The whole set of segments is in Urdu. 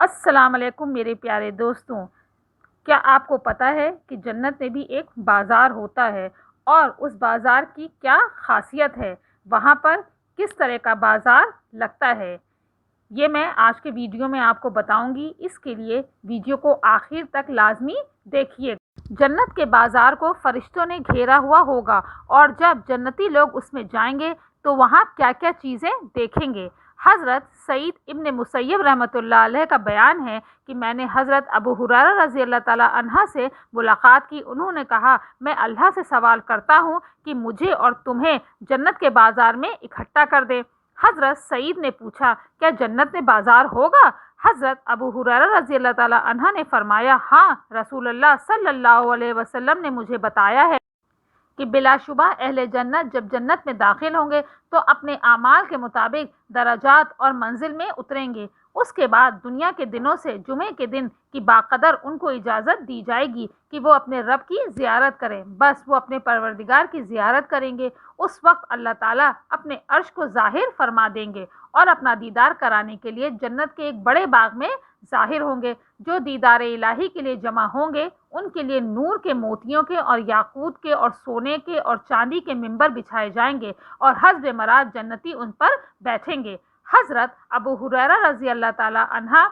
السلام علیکم میرے پیارے دوستوں، کیا آپ کو پتہ ہے کہ جنت میں بھی ایک بازار ہوتا ہے اور اس بازار کی کیا خاصیت ہے؟ وہاں پر کس طرح کا بازار لگتا ہے؟ یہ میں آج کے ویڈیو میں آپ کو بتاؤں گی، اس کے لیے ویڈیو کو آخر تک لازمی دیکھیے۔ جنت کے بازار کو فرشتوں نے گھیرا ہوا ہوگا اور جب جنتی لوگ اس میں جائیں گے تو وہاں کیا کیا چیزیں دیکھیں گے۔ حضرت سعید ابن مسیب رحمۃ اللہ علیہ کا بیان ہے کہ میں نے حضرت ابو ہریرہ رضی اللہ تعالیٰ عنہ سے ملاقات کی۔ انہوں نے کہا، میں اللہ سے سوال کرتا ہوں کہ مجھے اور تمہیں جنت کے بازار میں اکٹھا کر دے۔ حضرت سعید نے پوچھا، کیا جنت میں بازار ہوگا؟ حضرت ابو ہریرہ رضی اللہ تعالیٰ عنہ نے فرمایا، ہاں، رسول اللہ صلی اللہ علیہ وسلم نے مجھے بتایا ہے کہ بلا شبہ اہل جنت جب جنت میں داخل ہوں گے تو اپنے اعمال کے مطابق درجات اور منزل میں اتریں گے۔ اس کے بعد دنیا کے دنوں سے جمعے کے دن کی باقدر ان کو اجازت دی جائے گی کہ وہ اپنے رب کی زیارت کریں۔ بس وہ اپنے پروردگار کی زیارت کریں گے۔ اس وقت اللہ تعالیٰ اپنے عرش کو ظاہر فرما دیں گے اور اپنا دیدار کرانے کے لیے جنت کے ایک بڑے باغ میں ظاہر ہوں گے۔ جو دیدار الہی کے لیے جمع ہوں گے ان کے لیے نور کے، موتیوں کے اور یاقوت کے اور سونے کے اور چاندی کے ممبر بچھائے جائیں گے اور حسب مراد جنتی ان پر بیٹھیں گے۔ حضرت ابو ہریرہ رضی اللہ تعالیٰ عنہ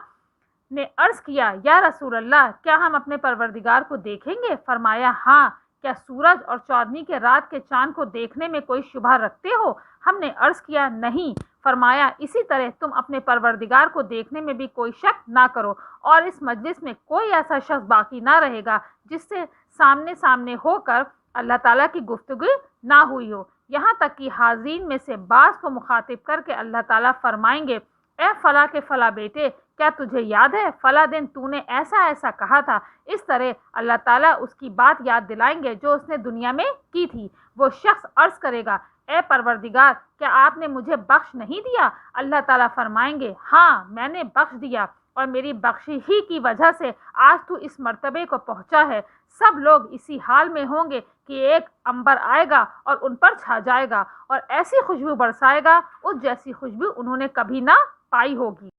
نے عرض کیا، یا رسول اللہ، کیا ہم اپنے پروردگار کو دیکھیں گے؟ فرمایا، ہاں، کیا سورج اور چودھویں کے رات کے چاند کو دیکھنے میں کوئی شبہ رکھتے ہو؟ ہم نے عرض کیا، نہیں۔ فرمایا، اسی طرح تم اپنے پروردگار کو دیکھنے میں بھی کوئی شک نہ کرو، اور اس مجلس میں کوئی ایسا شخص باقی نہ رہے گا جس سے سامنے ہو کر اللہ تعالیٰ کی گفتگو نہ ہوئی ہو، یہاں تک کہ حاضرین میں سے بعض کو مخاطب کر کے اللہ تعالیٰ فرمائیں گے، اے فلاں کے فلاں بیٹے، کیا تجھے یاد ہے فلاں دن تو نے ایسا ایسا کہا تھا؟ اس طرح اللہ تعالیٰ اس کی بات یاد دلائیں گے جو اس نے دنیا میں کی تھی۔ وہ شخص عرض کرے گا، اے پروردگار، کیا آپ نے مجھے بخش نہیں دیا؟ اللہ تعالیٰ فرمائیں گے، ہاں، میں نے بخش دیا، اور میری بخش ہی کی وجہ سے آج تو اس مرتبے کو پہنچا ہے۔ سب لوگ اسی حال میں ہوں گے کہ ایک عنبر آئے گا اور ان پر چھا جائے گا اور ایسی خوشبو برسائے گا اس جیسی خوشبو انہوں نے کبھی نہ پائی ہوگی۔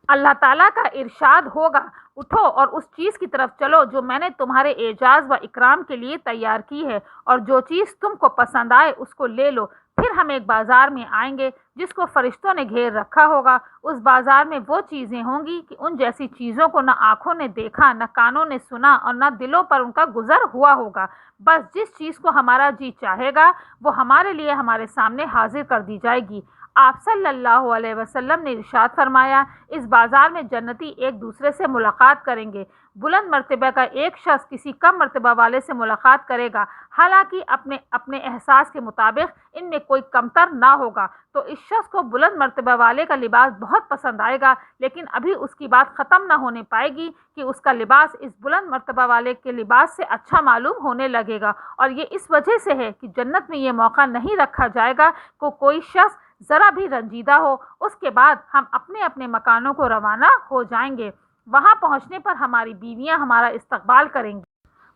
اللہ تعالیٰ کا ارشاد ہوگا، اٹھو اور اس چیز کی طرف چلو جو میں نے تمہارے اعزاز و اکرام کے لیے تیار کی ہے، اور جو چیز تم کو پسند آئے اس کو لے لو۔ پھر ہم ایک بازار میں آئیں گے جس کو فرشتوں نے گھیر رکھا ہوگا۔ اس بازار میں وہ چیزیں ہوں گی کہ ان جیسی چیزوں کو نہ آنکھوں نے دیکھا، نہ کانوں نے سنا، اور نہ دلوں پر ان کا گزر ہوا ہوگا۔ بس جس چیز کو ہمارا جی چاہے گا وہ ہمارے لیے ہمارے سامنے حاضر کر دی جائے گی۔ آپ صلی اللہ علیہ وسلم نے ارشاد فرمایا، اس بازار میں جنتی ایک دوسرے سے ملاقات کریں گے۔ بلند مرتبہ کا ایک شخص کسی کم مرتبہ والے سے ملاقات کرے گا، حالانکہ اپنے احساس کے مطابق ان میں کوئی کمتر نہ ہوگا، تو اس شخص کو بلند مرتبہ والے کا لباس بہت پسند آئے گا، لیکن ابھی اس کی بات ختم نہ ہونے پائے گی کہ اس کا لباس اس بلند مرتبہ والے کے لباس سے اچھا معلوم ہونے لگے گا، اور یہ اس وجہ سے ہے کہ جنت میں یہ موقع نہیں رکھا جائے گا کہ کوئی شخص ذرا بھی رنجیدہ ہو۔ اس کے بعد ہم اپنے اپنے مکانوں کو روانہ ہو جائیں گے۔ وہاں پہنچنے پر ہماری بیویاں ہمارا استقبال کریں گی۔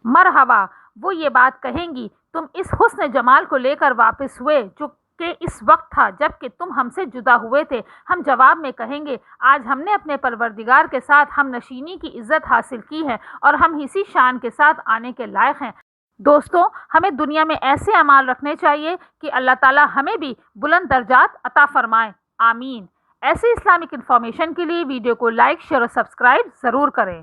مرحبا، وہ یہ بات کہیں گی، تم اس حسن جمال کو لے کر واپس ہوئے جو کہ اس وقت تھا جب کہ تم ہم سے جدا ہوئے تھے۔ ہم جواب میں کہیں گے، آج ہم نے اپنے پروردگار کے ساتھ ہم نشینی کی عزت حاصل کی ہے اور ہم اسی شان کے ساتھ آنے کے لائق ہیں۔ دوستوں، ہمیں دنیا میں ایسے اعمال رکھنے چاہیے کہ اللہ تعالیٰ ہمیں بھی بلند درجات عطا فرمائے، آمین۔ ایسی اسلامک انفارمیشن کے لیے ویڈیو کو لائک، شیئر اور سبسکرائب ضرور کریں۔